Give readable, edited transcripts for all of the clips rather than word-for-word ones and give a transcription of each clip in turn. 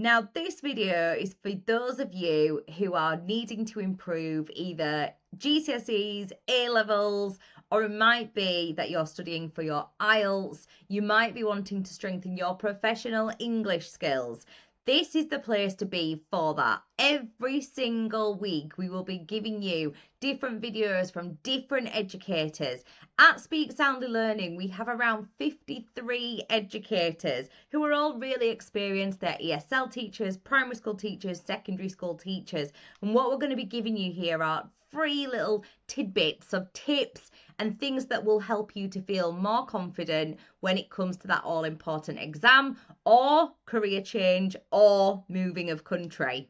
Now, this video is for those of you who are needing to improve either GCSEs, A-levels, or it might be that you're studying for your IELTS. You might be wanting to strengthen your professional English skills. This is the place to be for that. Every single week, we will be giving you different videos from different educators. At Speak Soundly Learning, we have around 53 educators who are all really experienced. They're ESL teachers, primary school teachers, secondary school teachers. And what we're going to be giving you here are free little tidbits of tips and things that will help you to feel more confident when it comes to that all-important exam or career change or moving of country.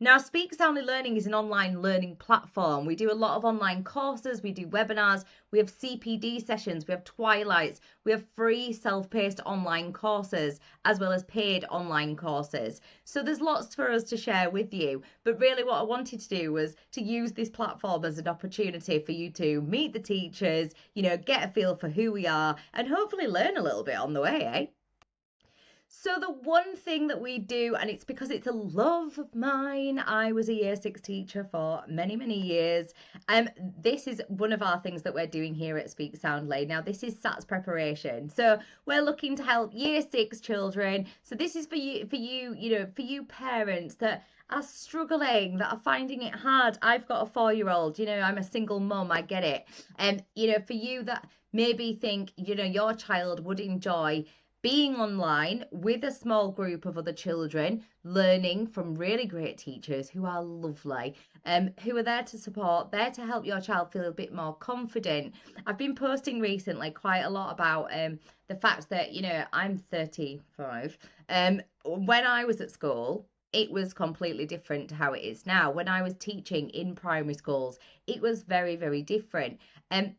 Now, Speak Soundly Learning is an online learning platform. We do a lot of online courses, we do webinars, we have CPD sessions, we have twilights, we have free self-paced online courses, as well as paid online courses. So there's lots for us to share with you. But really what I wanted to do was to use this platform as an opportunity for you to meet the teachers, get a feel for who we are, and hopefully learn a little bit on the way, eh? So the one thing that we do, and it's because it's a love of mine, I was a year 6 teacher for many, many years. This is one of our things that we're doing here at Speak Soundly. Now, this is SATS preparation. So we're looking to help year 6 children. So this is for you parents that are struggling, that are finding it hard. I've got a 4-year-old, I'm a single mum, I get it. And, for you that maybe think, your child would enjoy being online with a small group of other children, learning from really great teachers who are lovely, who are there to support, there to help your child feel a bit more confident. I've been posting recently quite a lot about the fact that, I'm 35. When I was at school, it was completely different to how it is now. When I was teaching in primary schools, it was very, very different.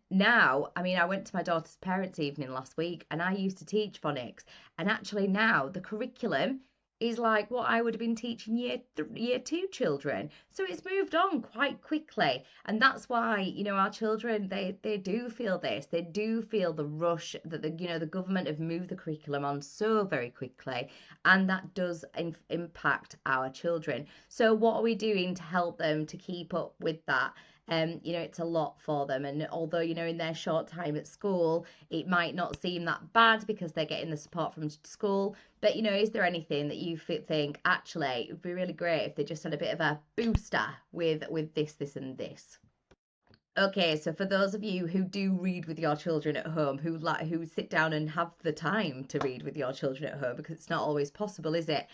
Now, I went to my daughter's parents' evening last week and I used to teach phonics. And actually now the curriculum is like what I would have been teaching year 2 children. So it's moved on quite quickly. And that's why, our children, they do feel this. They do feel the rush that the government have moved the curriculum on so very quickly. And that does impact our children. So what are we doing to help them to keep up with that? It's a lot for them. And although, in their short time at school, it might not seem that bad because they're getting the support from school. But, is there anything that you think, actually, it would be really great if they just had a bit of a booster with this, and this? Okay, so for those of you who do read with your children at home, who sit down and have the time to read with your children at home, because it's not always possible, is it?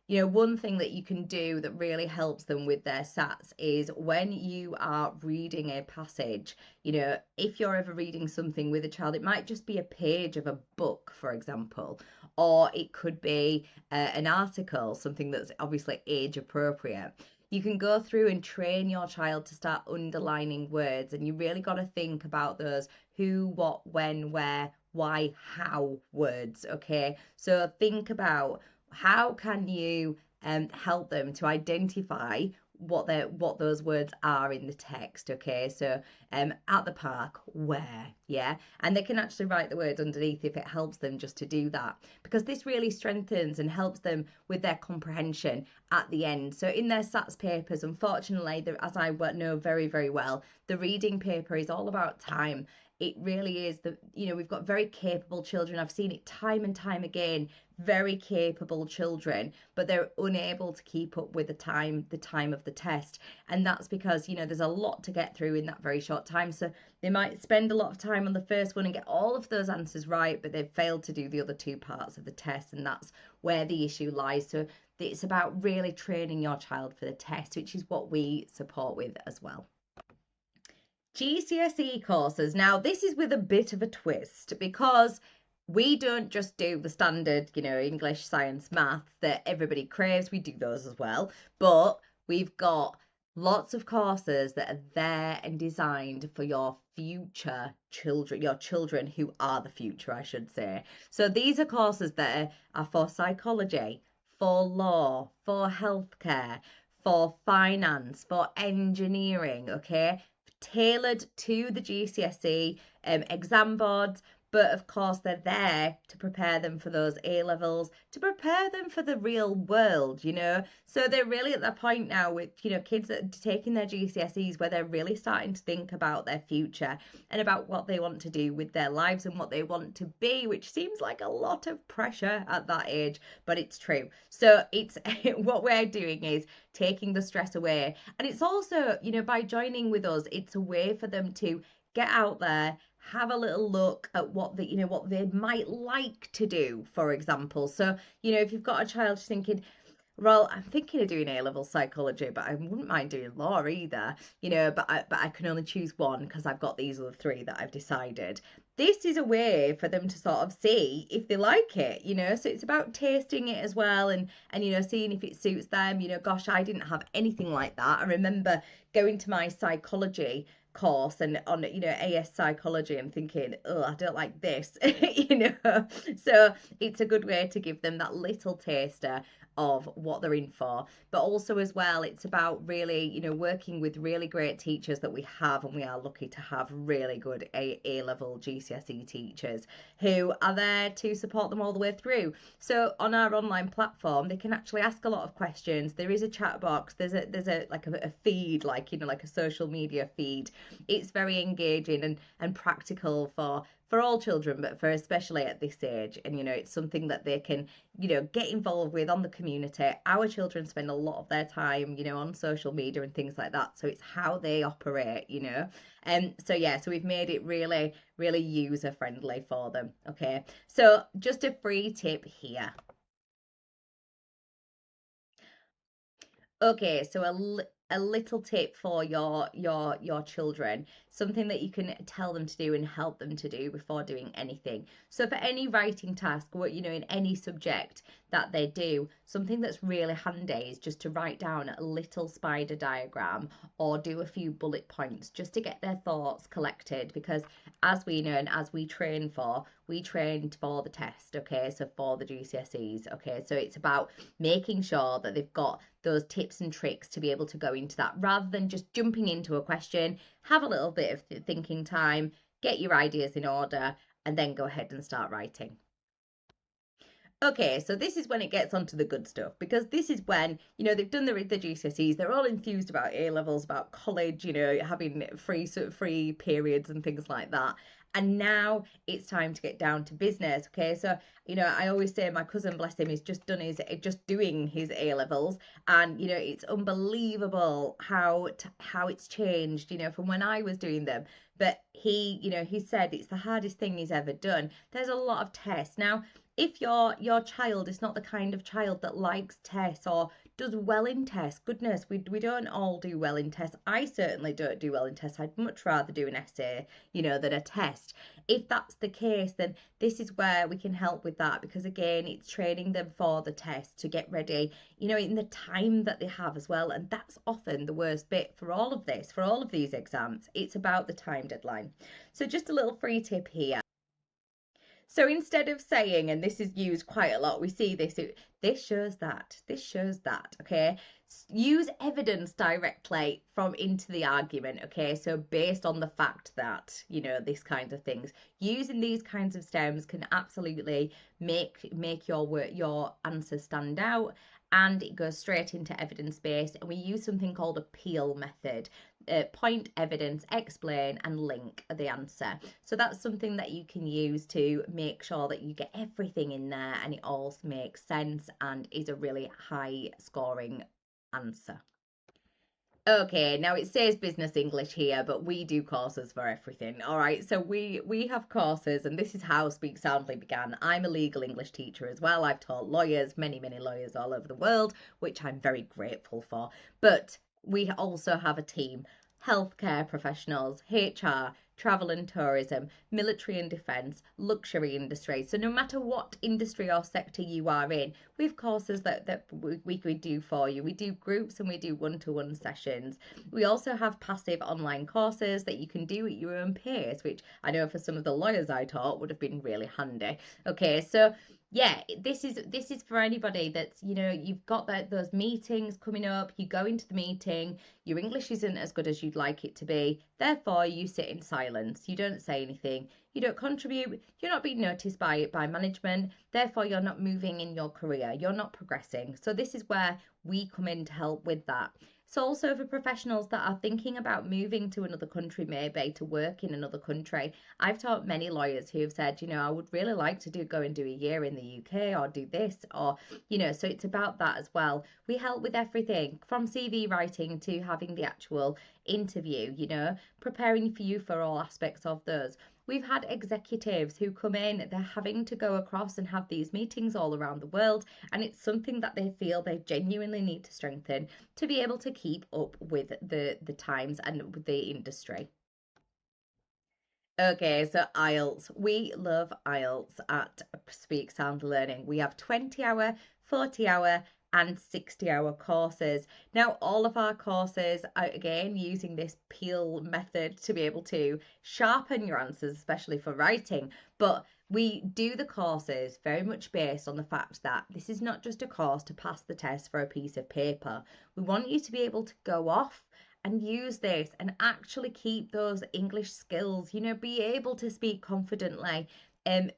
One thing that you can do that really helps them with their SATs is when you are reading a passage, if you're ever reading something with a child, it might just be a page of a book, for example, or it could be an article, something that's obviously age appropriate. You can go through and train your child to start underlining words, and you really got to think about those who, what, when, where, why, how words, okay? So think about how can you help them to identify what those words are in the text, okay? So at the park, where, yeah? And they can actually write the words underneath if it helps them just to do that, because this really strengthens and helps them with their comprehension at the end. So in their SATs papers, unfortunately, as I know very, very well, the reading paper is all about time. It really is. We've got very capable children. I've seen it time and time again, very capable children, but they're unable to keep up with the time of the test. And that's because, there's a lot to get through in that very short time. So they might spend a lot of time on the first one and get all of those answers right, but they've failed to do the other 2 parts of the test. And that's where the issue lies. So it's about really training your child for the test, which is what we support with as well. GCSE courses. Now, this is with a bit of a twist, because we don't just do the standard, English, science, math that everybody craves. We do those as well. But we've got lots of courses that are there and designed for your future children, your children who are the future, I should say. So these are courses that are for psychology, for law, for healthcare, for finance, for engineering, okay? Tailored to the GCSE exam boards, but of course they're there to prepare them for those A levels, to prepare them for the real world, you know. So they're really at that point now with, you know, kids that are taking their GCSEs where they're really starting to think about their future and about what they want to do with their lives and what they want to be, which seems like a lot of pressure at that age, but it's true. So it's what we're doing is taking the stress away. And it's also, you know, by joining with us, it's a way for them to get out there, have a little look at what the, you know, what they might like to do, for example. So, you know, if you've got a child thinking, well, I'm thinking of doing A-level psychology, but I wouldn't mind doing law either, you know, but I can only choose one because I've got these other three that I've decided. This is a way for them to sort of see if they like it, you know. So it's about tasting it as well, and you know, seeing if it suits them. You know, gosh, I didn't have anything like that. I remember going to my psychology course and on, you know, AS psychology and thinking, oh, I don't like this, you know. So it's a good way to give them that little taster of what they're in for. But also as well, it's about really, you know, working with really great teachers that we have, and we are lucky to have really good A-level GCSE teachers who are there to support them all the way through. So on our online platform, they can actually ask a lot of questions. There is a chat box. There's a like a feed, like, you know, like a social media feed. It's very engaging and practical for all children, but for especially at this age. And, you know, it's something that they can, you know, get involved with on the community. Our children spend a lot of their time, you know, on social media and things like that. So it's how they operate, you know. And so, yeah, so we've made it really, really user friendly for them. Okay. So just a free tip here. Okay, so a little tip for your children, something that you can tell them to do and help them to do before doing anything. So for any writing task, what, you know, in any subject that they do, something that's really handy is just to write down a little spider diagram or do a few bullet points just to get their thoughts collected, because as we know and as we trained for the test, okay, so for the GCSEs, okay, so it's about making sure that they've got those tips and tricks to be able to go into that rather than just jumping into a question. Have a little bit of thinking time, get your ideas in order, and then go ahead and start writing. Okay, so this is when it gets onto the good stuff, because this is when, you know, they've done the GCSEs, they're all enthused about A levels, about college, you know, having free periods and things like that. And now it's time to get down to business. Okay, so, you know, I always say my cousin, bless him, is just doing his A levels, and you know, it's unbelievable how it's changed, you know, from when I was doing them. But he, you know, he said it's the hardest thing he's ever done. There's a lot of tests now. If your child is not the kind of child that likes tests or does well in tests, goodness, we don't all do well in tests. I certainly don't do well in tests. I'd much rather do an essay, you know, than a test. If that's the case, then this is where we can help with that, because again, it's training them for the test to get ready, you know, in the time that they have as well. And that's often the worst bit for all of this, for all of these exams. It's about the time deadline. So just a little free tip here. So instead of saying, and this is used quite a lot, we see this shows that, okay? Use evidence directly from into the argument, okay? So based on the fact that, you know, this kind of things, using these kinds of stems can absolutely make your answer stand out, and it goes straight into evidence-based. And we use something called a peel method. Point, evidence, explain, and link the answer. So that's something that you can use to make sure that you get everything in there and it all makes sense and is a really high scoring answer. Okay, now it says business English here, but we do courses for everything. All right, so we have courses, and this is how Speak Soundly began. I'm a legal English teacher as well. I've taught lawyers, many lawyers all over the world, which I'm very grateful for. But we also have a team: healthcare professionals, HR, travel and tourism, military and defence, luxury industry. So no matter what industry or sector you are in, we have courses that we could do for you. We do groups and we do one-to-one sessions. We also have passive online courses that you can do at your own pace, which I know for some of the lawyers I taught would have been really handy. Okay, so Yeah, this is for anybody that's, you've got those meetings coming up, you go into the meeting, your English isn't as good as you'd like it to be, therefore you sit in silence, you don't say anything, you don't contribute, you're not being noticed by management, therefore you're not moving in your career, you're not progressing. So this is where we come in to help with that. It's also for professionals that are thinking about moving to another country, maybe to work in another country. I've taught many lawyers who have said, I would really like to go and do a year in the UK or do this, or, so it's about that as well. We help with everything from CV writing to having the actual interview, preparing for you for all aspects of those. We've had executives who come in, they're having to go across and have these meetings all around the world, and it's something that they feel they genuinely need to strengthen to be able to keep up with the times and with the industry. Okay, so IELTS. We love IELTS at Speak Sound Learning. We have 20-hour, 40-hour, and 60-hour courses. Now, all of our courses are again using this peel method to be able to sharpen your answers, especially for writing. But we do the courses very much based on the fact that this is not just a course to pass the test for a piece of paper. We want you to be able to go off and use this and actually keep those English skills, be able to speak confidently. In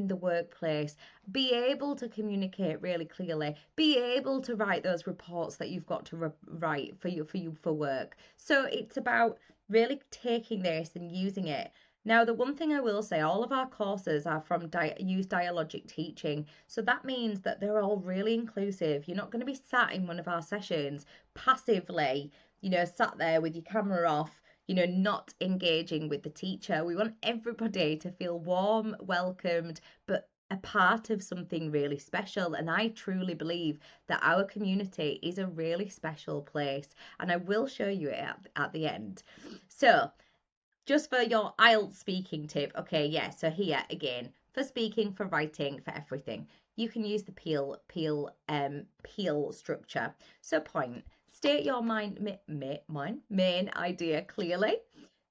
the workplace, be able to communicate really clearly, be able to write those reports that you've got to write for work. So it's about really taking this and using it. Now, the one thing I will say, all of our courses are from use dialogic teaching. So that means that they're all really inclusive. You're not going to be sat in one of our sessions passively, sat there with your camera off, not engaging with the teacher. We want everybody to feel warm, welcomed, but a part of something really special. And I truly believe that our community is a really special place. And I will show you it at the end. So, just for your IELTS speaking tip, okay, yeah, so here again, for speaking, for writing, for everything, you can use the peel structure. So point, state your main idea clearly,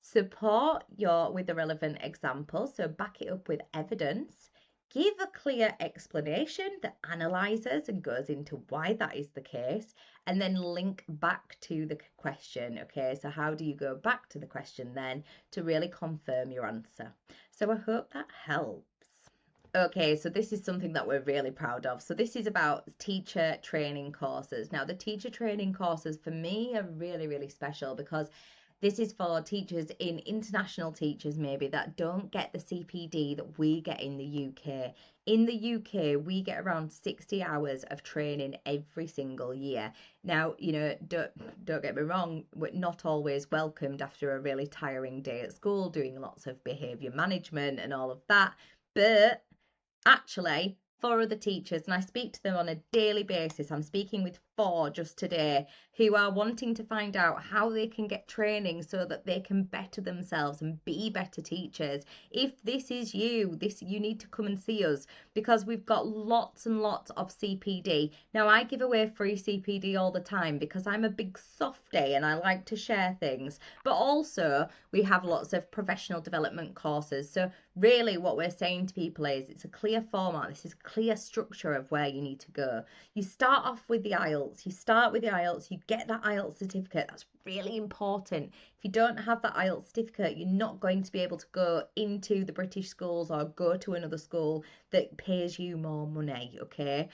support your with the relevant example, so back it up with evidence, give a clear explanation that analyzes and goes into why that is the case, and then link back to the question. Okay, so how do you go back to the question then to really confirm your answer? So I hope that helps. Okay, so this is something that we're really proud of. So this is about teacher training courses. Now, the teacher training courses for me are really, really special because this is for teachers international teachers maybe that don't get the CPD that we get in the UK. In the UK, we get around 60 hours of training every single year. Now, don't get me wrong, we're not always welcomed after a really tiring day at school, doing lots of behaviour management and all of that. But actually, for other teachers, and I speak to them on a daily basis. I'm speaking with 4 just today who are wanting to find out how they can get training so that they can better themselves and be better teachers. If this is you, you need to come and see us because we've got lots and lots of CPD. Now, I give away free CPD all the time because I'm a big softie and I like to share things, but also we have lots of professional development courses. So really what we're saying to people is it's a clear format. This is a clear structure of where you need to go. You start off with the IELTS. You get that IELTS certificate. That's really important. If you don't have that IELTS certificate, you're not going to be able to go into the British schools or go to another school that pays you more money, okay?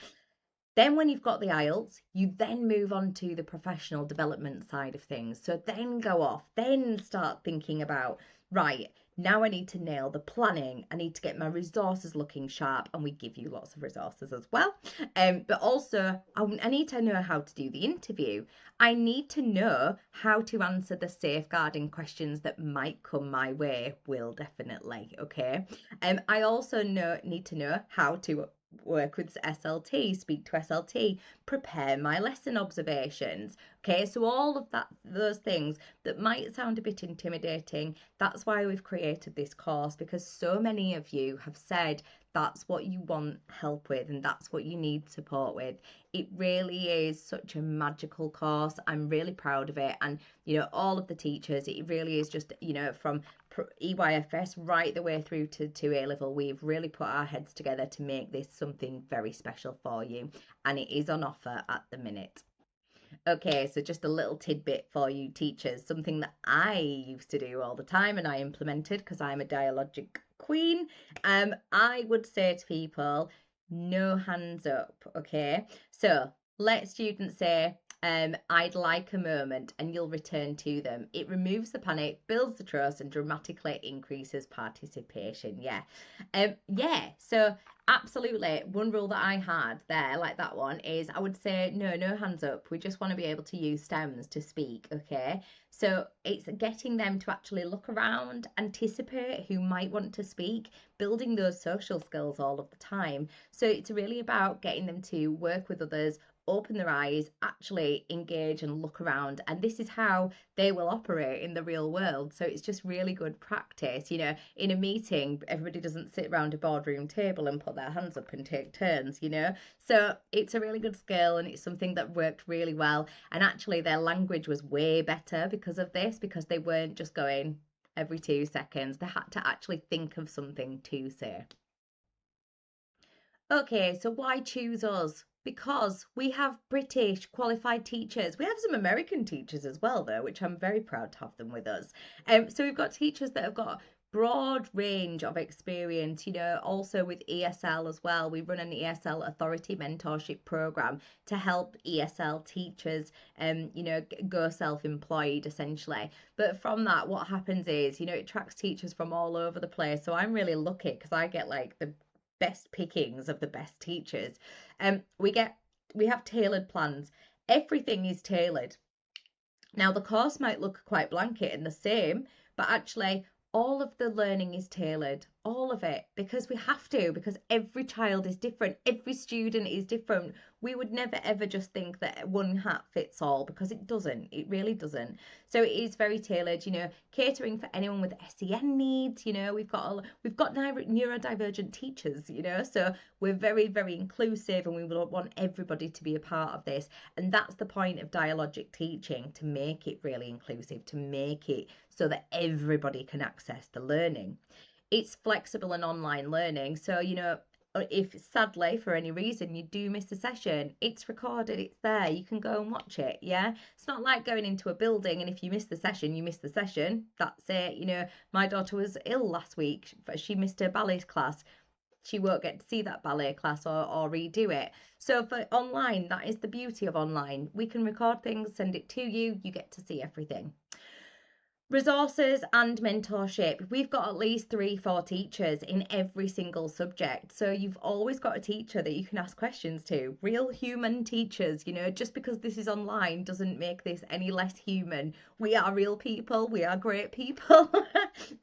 Then when you've got the IELTS, you then move on to the professional development side of things. So then go off, then start thinking about, right, now I need to nail the planning. I need to get my resources looking sharp, and we give you lots of resources as well. But also, I need to know how to do the interview. I need to know how to answer the safeguarding questions that might come my way. Will definitely, okay. I also need to know how to work with SLT, speak to SLT, prepare my lesson observations. Okay, so all of those things that might sound a bit intimidating, that's why we've created this course, because so many of you have said that's what you want help with and that's what you need support with. It really is such a magical course. I'm really proud of it. And, all of the teachers, it really is just, from EYFS right the way through to A level, we've really put our heads together to make this something very special for you, and it is on offer at the minute. Okay, so just a little tidbit for you teachers, something that I used to do all the time and I implemented because I'm a dialogic queen. I would say to people, no hands up, okay? So let students say, I'd like a moment, and you'll return to them. It removes the panic, builds the trust, and dramatically increases participation. Yeah. So absolutely. One rule that I had there, like that one, is I would say, no hands up. We just want to be able to use stems to speak, okay? So it's getting them to actually look around, anticipate who might want to speak, building those social skills all of the time. So it's really about getting them to work with others, open their eyes, actually engage and look around. And this is how they will operate in the real world. So it's just really good practice. You know, in a meeting, everybody doesn't sit around a boardroom table and put their hands up and take turns, you know. So it's a really good skill, and it's something that worked really well. And actually their language was way better because of this, because they weren't just going every 2 seconds. They had to actually think of something to say. Okay, so why choose us? Because we have British qualified teachers. We have some American teachers as well, though, which I'm very proud to have them with us. So we've got teachers that have got broad range of experience, you know, also with ESL as well. We run an ESL authority mentorship program to help ESL teachers, you know, go self-employed essentially. But from that, what happens is, you know, it attracts teachers from all over the place. So I'm really lucky because I get like the best pickings of the best teachers. We have tailored plans. Everything is tailored. Now the course might look quite blanket and the same, but actually all of the learning is tailored, all of it, because we have to, because every child is different, every student is different. We would never ever just think that one hat fits all, because it doesn't, it really doesn't. So it is very tailored, you know, catering for anyone with SEN needs. You know, we've got neurodivergent teachers, you know, so we're very, very inclusive, and we want everybody to be a part of this. And that's the point of dialogic teaching, to make it really inclusive, to make it so that everybody can access the learning. It's flexible and online learning. So, you know, if sadly for any reason you do miss a session, it's recorded, it's there, you can go and watch it. Yeah, it's not like going into a building and if you miss the session, you miss the session, that's it. You know, my daughter was ill last week, she missed her ballet class, she won't get to see that ballet class or redo it. So for online, that is the beauty of online. We can record things, send it to you, you get to see everything. Resources and mentorship. We've got at least 3-4 teachers in every single subject. So you've always got a teacher that you can ask questions to. Real human teachers, you know, just because this is online doesn't make this any less human. We are real people, we are great people,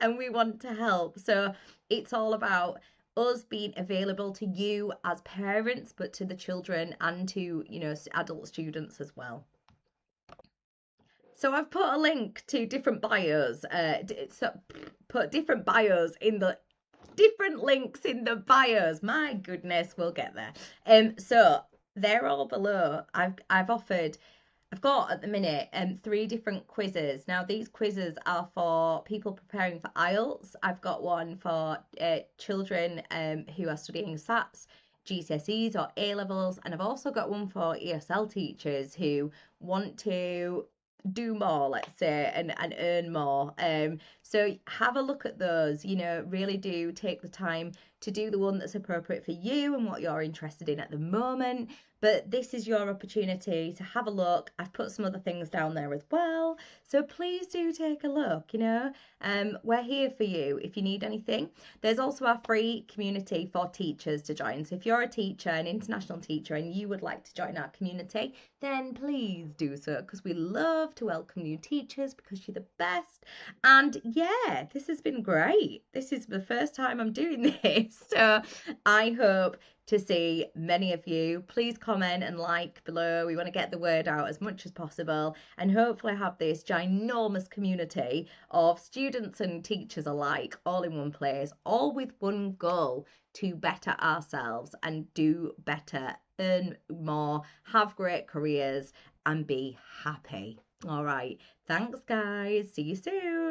and we want to help. So it's all about us being available to you as parents, but to the children and to, you know, adult students as well. So I've put a link to different bios. So put different bios in the different links in the bios. My goodness, we'll get there. So they're all below. I've got at the minute 3 different quizzes. Now these quizzes are for people preparing for IELTS. I've got one for children who are studying SATs, GCSEs or A levels, and I've also got one for ESL teachers who want to do more, let's say, and earn more. So have a look at those, you know, really do take the time to do the one that's appropriate for you and what you're interested in at the moment. But this is your opportunity to have a look. I've put some other things down there as well, so please do take a look. You know, we're here for you if you need anything. There's also our free community for teachers to join. So if you're a teacher, an international teacher, and you would like to join our community, then please do so, because we love to welcome new teachers, because you're the best. And yeah, this has been great. This is the first time I'm doing this, so I hope to see many of you. Please comment and like below. We want to get the word out as much as possible, and hopefully have this ginormous community of students and teachers alike all in one place, all with one goal: to better ourselves and do better, earn more, have great careers, and be happy. All right, thanks guys, see you soon.